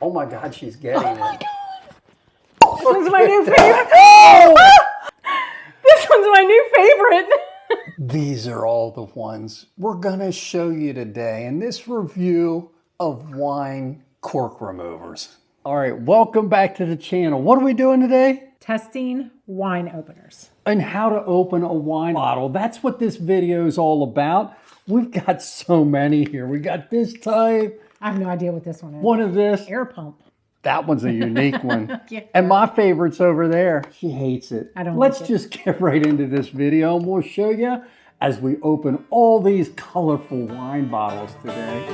Oh my God, she's getting it. Oh my God. This one's my new favorite. This one's my new favorite. These are all the ones we're gonna show you today in this review of wine cork removers. All right, welcome back to the channel. What are we doing today? Testing wine openers. And how to open a wine bottle. That's what this video is all about. We've got so many here. We got this type. I have no idea what this one is. One of this. Air pump. That one's a unique one. Yeah. And my favorite's over there. She hates it. I don't Let's like it. just get right into this video and we'll show you as we open all these colorful wine bottles today.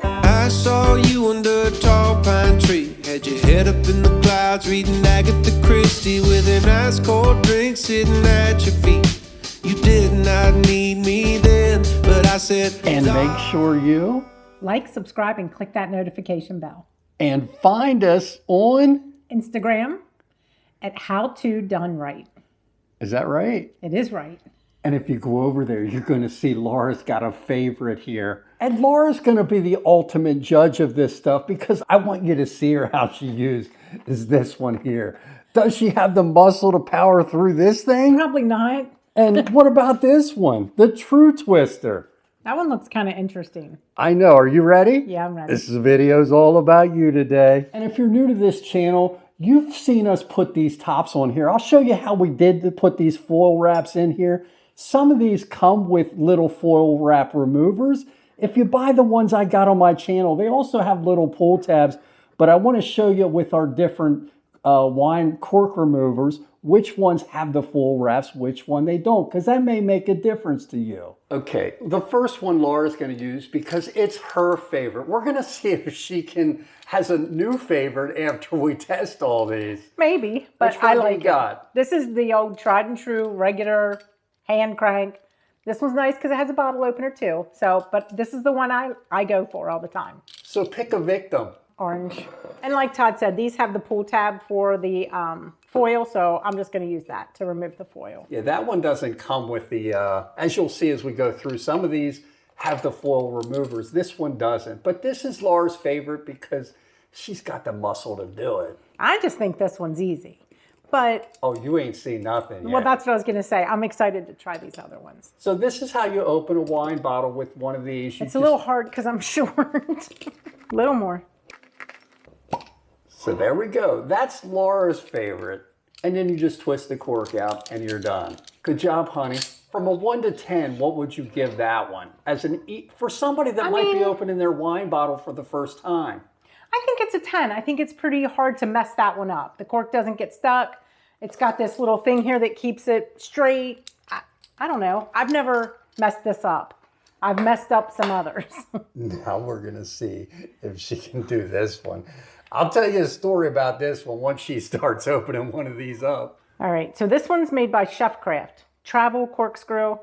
I saw you under a tall pine tree. Had your head up in the clouds reading Agatha Christie with an ice cold drink sitting at your feet. You did not need me then, but I said... And make sure you... Like, subscribe, and click that notification bell. And find us on... Instagram at Howtodoneright. Is that right? It is right. And if you go over there, you're going to see Laura's got a favorite here. And Laura's going to be the ultimate judge of this stuff because I want you to see her how she used is this one here. Does she have the muscle to power through this thing? Probably not. And what about this one? The True Twister. That one looks kind of interesting. I know. Are you ready? Yeah, I'm ready. This video is all about you today. And if you're new to this channel, you've seen us put these tops on here. I'll show you how we did to put these foil wraps in here. Some of these come with little foil wrap removers. If you buy the ones I got on my channel, they also have little pull tabs. But I want to show you with our different wine cork removers, which ones have the full wraps, which one they don't, because that may make a difference to you. Okay, the first one Laura's going to use because it's her favorite. We're going to see if she has a new favorite after we test all these. Maybe, but Which one I do like you got? it. This is the old tried and true regular hand crank. This one's nice because it has a bottle opener too. So, but this is the one I go for all the time. So pick a victim. Orange. And like Todd said, these have the pull tab for the foil, so I'm just going to use that to remove the foil. Yeah, that one doesn't come with the, as you'll see as we go through, some of these have the foil removers. This one doesn't. But this is Laura's favorite because she's got the muscle to do it. I just think this one's easy. But, oh, you ain't seen nothing yet. Well, that's what I was going to say. I'm excited to try these other ones. So this is how you open a wine bottle with one of these. It's a little hard because I'm short. A little more. So there we go. That's Laura's favorite. And then you just twist the cork out and you're done. Good job, honey. From a 1 to 10, what would you give that one? As for somebody that might be opening their wine bottle for the first time. I think it's a 10. I think it's pretty hard to mess that one up. The cork doesn't get stuck. It's got this little thing here that keeps it straight. I don't know. I've never messed this up. I've messed up some others. Now we're going to see if she can do this one. I'll tell you a story about this one once she starts opening one of these up. All right, so this one's made by Chefcraft. Travel corkscrew,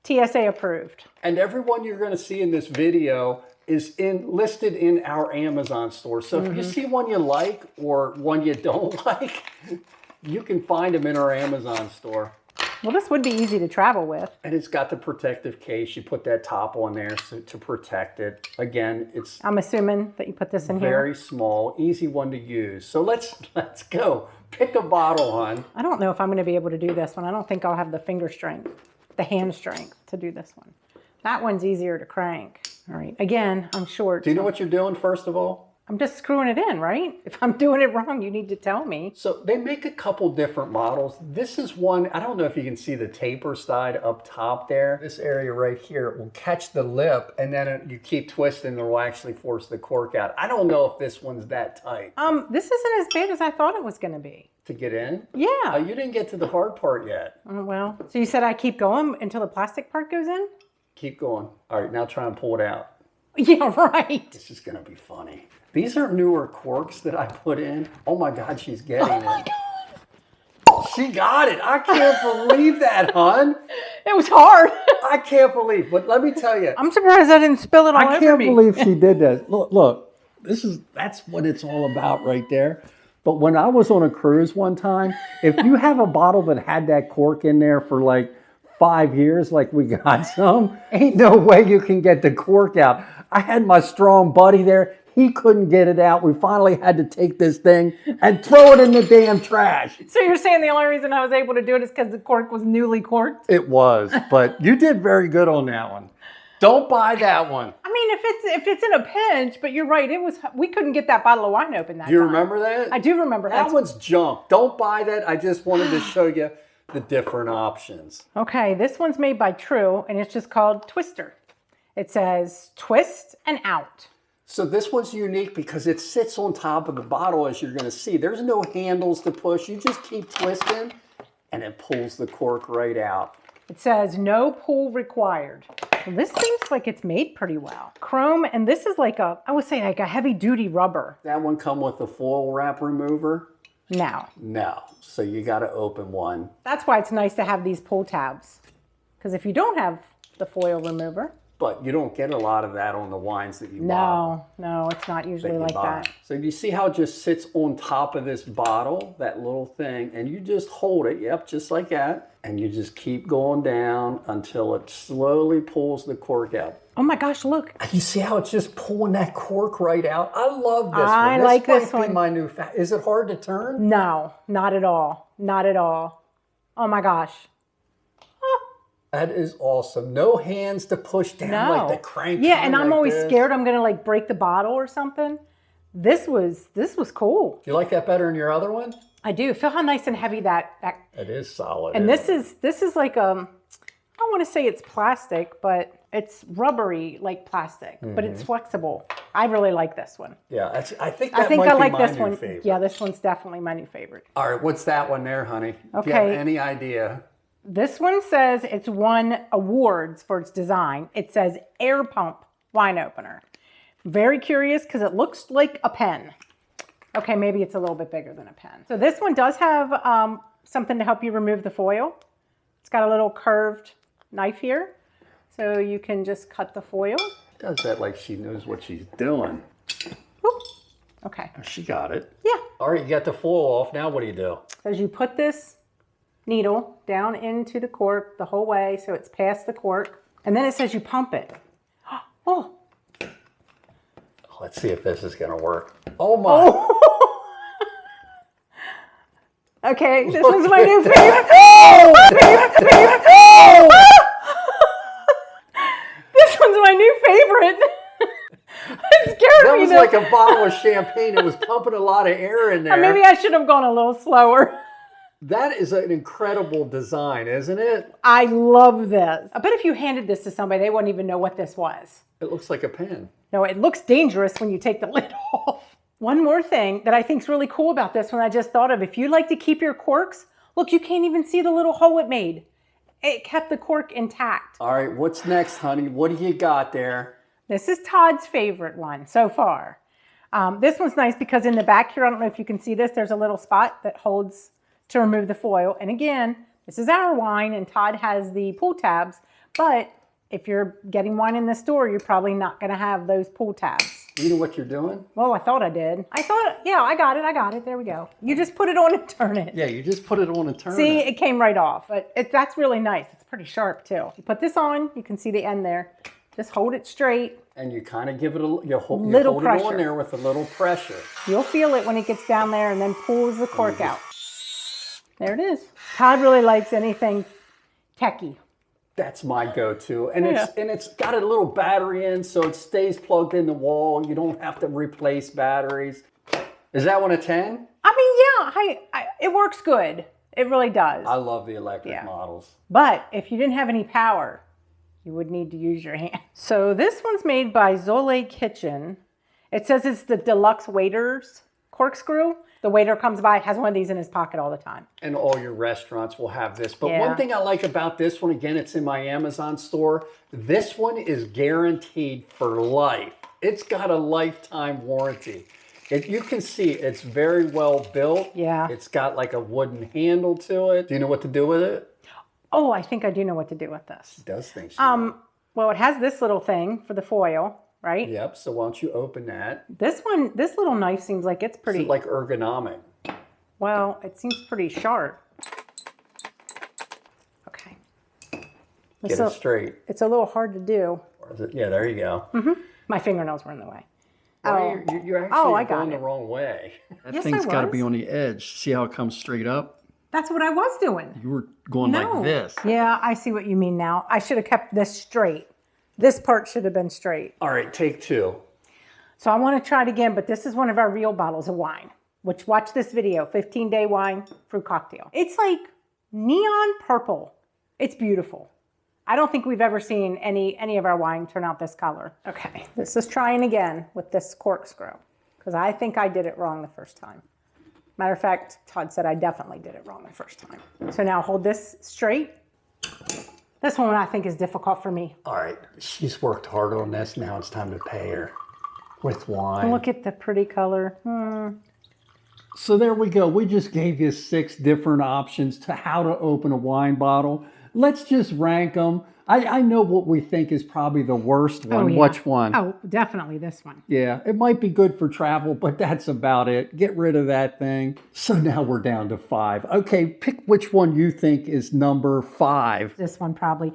TSA approved. And everyone you're going to see in this video is listed in our Amazon store. So if you see one you like or one you don't like, you can find them in our Amazon store. Well, this would be easy to travel with. And it's got the protective case. You put that top on there to protect it. Again, it's... I'm assuming that you put this in here. Very small, easy one to use. So let's go. Pick a bottle, hon. I don't know if I'm going to be able to do this one. I don't think I'll have the finger strength, the hand strength to do this one. That one's easier to crank. All right, again, I'm short. Do you know what you're doing, first of all? I'm just screwing it in, right? If I'm doing it wrong, you need to tell me. So they make a couple different models. This is one, I don't know if you can see the taper side up top there. This area right here, it will catch the lip and then you keep twisting, it will actually force the cork out. I don't know if this one's that tight. This isn't as bad as I thought it was going to be. To get in? Yeah. Oh, you didn't get to the hard part yet. Well, so you said I keep going until the plastic part goes in? Keep going. All right, now try and pull it out. Yeah, right. This is going to be funny. These are newer corks that I put in. Oh my God, she's getting it. Oh my God. She got it. I can't believe that, hon. It was hard. I can't believe, but let me tell you. I'm surprised I didn't spill it all over me. I can't believe she did that. Look, that's what it's all about right there. But when I was on a cruise one time, if you have a bottle that had that cork in there for like 5 years, like we got some, ain't no way you can get the cork out. I had my strong buddy there. He couldn't get it out. We finally had to take this thing and throw it in the damn trash. So you're saying the only reason I was able to do it is because the cork was newly corked? It was, but you did very good on that one. Don't buy that one. I mean, if it's in a pinch, but you're right. We couldn't get that bottle of wine open that time. Do you remember that? I do remember that. That one's junk. Don't buy that. I just wanted to show you the different options. Okay, this one's made by True, and it's just called Twister. It says twist and out. So this one's unique because it sits on top of the bottle, as you're going to see. There's no handles to push. You just keep twisting, and it pulls the cork right out. It says no pull required. Well, this seems like it's made pretty well. Chrome, and this is like I would say like a heavy duty rubber. That one come with the foil wrap remover? No. No. So you got to open one. That's why it's nice to have these pull tabs. Because if you don't have the foil remover. But you don't get a lot of that on the wines that you buy. No, it's not usually like that. So you see how it just sits on top of this bottle, that little thing, and you just hold it, yep, just like that. And you just keep going down until it slowly pulls the cork out. Oh my gosh, look. You see how it's just pulling that cork right out? I love this one. I like this one. My new Is it hard to turn? No, not at all. Not at all. Oh my gosh. That is awesome. No hands to push down like the crank. Yeah, and I'm always scared I'm gonna like break the bottle or something. This was cool. You like that better than your other one? I do. Feel how nice and heavy that. It is solid. And this is like I don't want to say it's plastic, but it's rubbery like plastic, but it's flexible. I really like this one. Yeah, I think I might like be this my new one. favorite. Yeah, this one's definitely my new favorite. All right, what's that one there, honey? Okay. Do you have any idea? This one says it's won awards for its design. It says air pump wine opener. Very curious because it looks like a pen. Okay, maybe it's a little bit bigger than a pen. So this one does have something to help you remove the foil. It's got a little curved knife here. So you can just cut the foil. Does that like she knows what she's doing. Whoop. Okay. She got it. Yeah. All right, you got the foil off. Now what do you do? As you put this needle down into the cork the whole way so it's past the cork. And then it says you pump it. Oh. Let's see if this is going to work. Oh my. Oh. Okay, this one's my new favorite. Oh! This one's my new favorite. It scared That me. was like a bottle of champagne. It was pumping a lot of air in there. Maybe I should have gone a little slower. That is an incredible design, isn't it? I love this. I bet if you handed this to somebody, they wouldn't even know what this was. It looks like a pen. No, it looks dangerous when you take the lid off. One more thing that I think is really cool about this one I just thought of. If you like to keep your corks, look, you can't even see the little hole it made. It kept the cork intact. All right, what's next, honey? What do you got there? This is Todd's favorite one so far. This one's nice because in the back here, I don't know if you can see this, there's a little spot that holds to remove the foil. And again, this is our wine and Todd has the pull tabs, but if you're getting wine in the store, you're probably not gonna have those pull tabs. You know what you're doing? Well, I thought I did. Yeah, I got it. There we go. You just put it on and turn it. Yeah, you just put it on and turn See, it. it came right off, but that's really nice. It's pretty sharp too. You put this on, you can see the end there. Just hold it straight. And you kind of give it you hold pressure. it on there with a little pressure. You'll feel it when it gets down there and then pulls the cork out. There it is. Todd really likes anything techie. That's my go-to. And it's got a little battery in so it stays plugged in the wall. You don't have to replace batteries. Is that one a 10? I mean, yeah, it works good. It really does. I love the electric models. But if you didn't have any power, you would need to use your hand. So this one's made by Zole Kitchen. It says it's the deluxe waiter's corkscrew. The waiter comes by, has one of these in his pocket all the time. And all your restaurants will have this. But one thing I like about this one, again, it's in my Amazon store. This one is guaranteed for life. It's got a lifetime warranty. You can see it's very well built. Yeah. It's got like a wooden handle to it. Do you know what to do with it? Oh, I think I do know what to do with this. It does things. Well, it has this little thing for the foil, right? Yep. So why don't you open that? This little knife seems like it's pretty... It's like ergonomic. Well, it seems pretty sharp. Okay. Get it straight. It's a little hard to do. Or is it? Yeah, there you go. My fingernails were in the way. You're Oh, I actually got going the it. wrong way. That Yes, thing's I got to was. be on the edge. See how it comes straight up? That's what I was doing. You were going like this. Yeah, I see what you mean now. I should have kept this straight. This part should have been straight. All right, take two. So I want to try it again, but this is one of our real bottles of wine, which watch this video, 15-day wine fruit cocktail. It's like neon purple. It's beautiful. I don't think we've ever seen any of our wine turn out this color. Okay, this is trying again with this corkscrew because I think I did it wrong the first time. Matter of fact, Todd said I definitely did it wrong the first time. So now hold this straight. This one I think is difficult for me. All right, she's worked hard on this. Now it's time to pay her with wine. Look at the pretty color. So there we go. We just gave you 6 different options to how to open a wine bottle. Let's just rank them. I know what we think is probably the worst one. Oh, yeah. Which one? Oh, definitely this one. Yeah, it might be good for travel, but that's about it. Get rid of that thing. So now we're down to 5. Okay, pick which one you think is number 5. This one probably.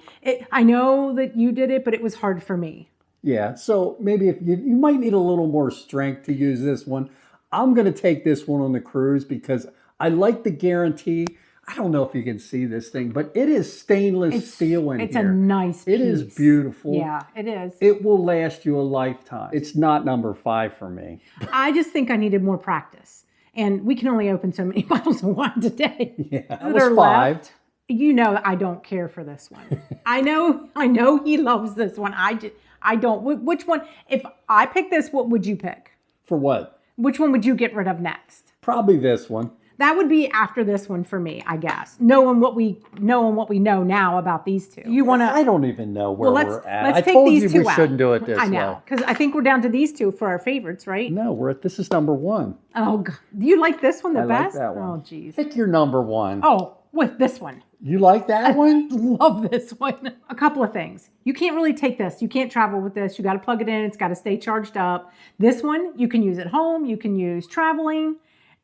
I know that you did it, but it was hard for me. Yeah, so maybe if you might need a little more strength to use this one. I'm going to take this one on the cruise because I like the guarantee. I don't know if you can see this thing, but it is stainless steel in here. It's a nice piece. It is beautiful. Yeah, it is. It will last you a lifetime. It's not number 5 for me. I just think I needed more practice. And we can only open so many bottles of wine today. Yeah, that that was are 5. left. You know I don't care for this one. I know he loves this one. I don't. Which one? If I pick this, what would you pick? For what? Which one would you get rid of next? Probably this one. That would be after this one for me, I guess. Knowing what we know now about these two. You want to? I don't even know where we're at. I take told these you two we out. shouldn't do it this way. I know, because I think we're down to these two for our favorites, right? No, this is number 1. Oh, God. Do you like this one the I best? like that one. Oh, geez. Pick your number 1. Oh, with this one. You like that one? Love this one. A couple of things. You can't really take this. You can't travel with this. You got to plug it in. It's got to stay charged up. This one, you can use at home. You can use traveling.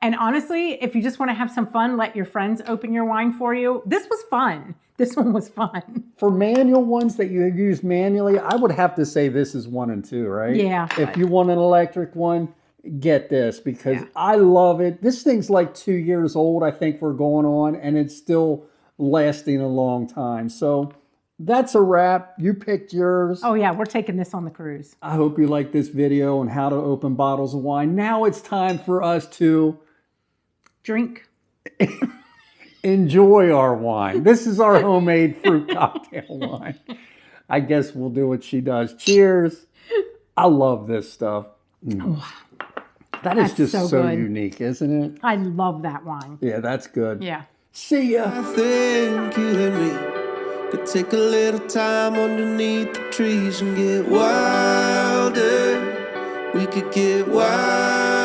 And honestly, if you just want to have some fun, let your friends open your wine for you. This was fun. This one was fun. For manual ones that you use manually, I would have to say this is 1 and 2, right? Yeah. If you want an electric one, get this because I love it. This thing's like 2 years old, I think we're going on, and it's still lasting a long time. So that's a wrap. You picked yours. Oh, yeah. We're taking this on the cruise. I hope you liked this video on how to open bottles of wine. Now it's time for us to Drink. enjoy our wine. This is our homemade fruit cocktail wine. I guess we'll do what she does. Cheers. I love this stuff. Oh, that is just so good. unique, isn't it? I love that wine. Yeah, that's good. Yeah. See ya. I think you and me could take a little time underneath the trees and get wilder. We could get wilder.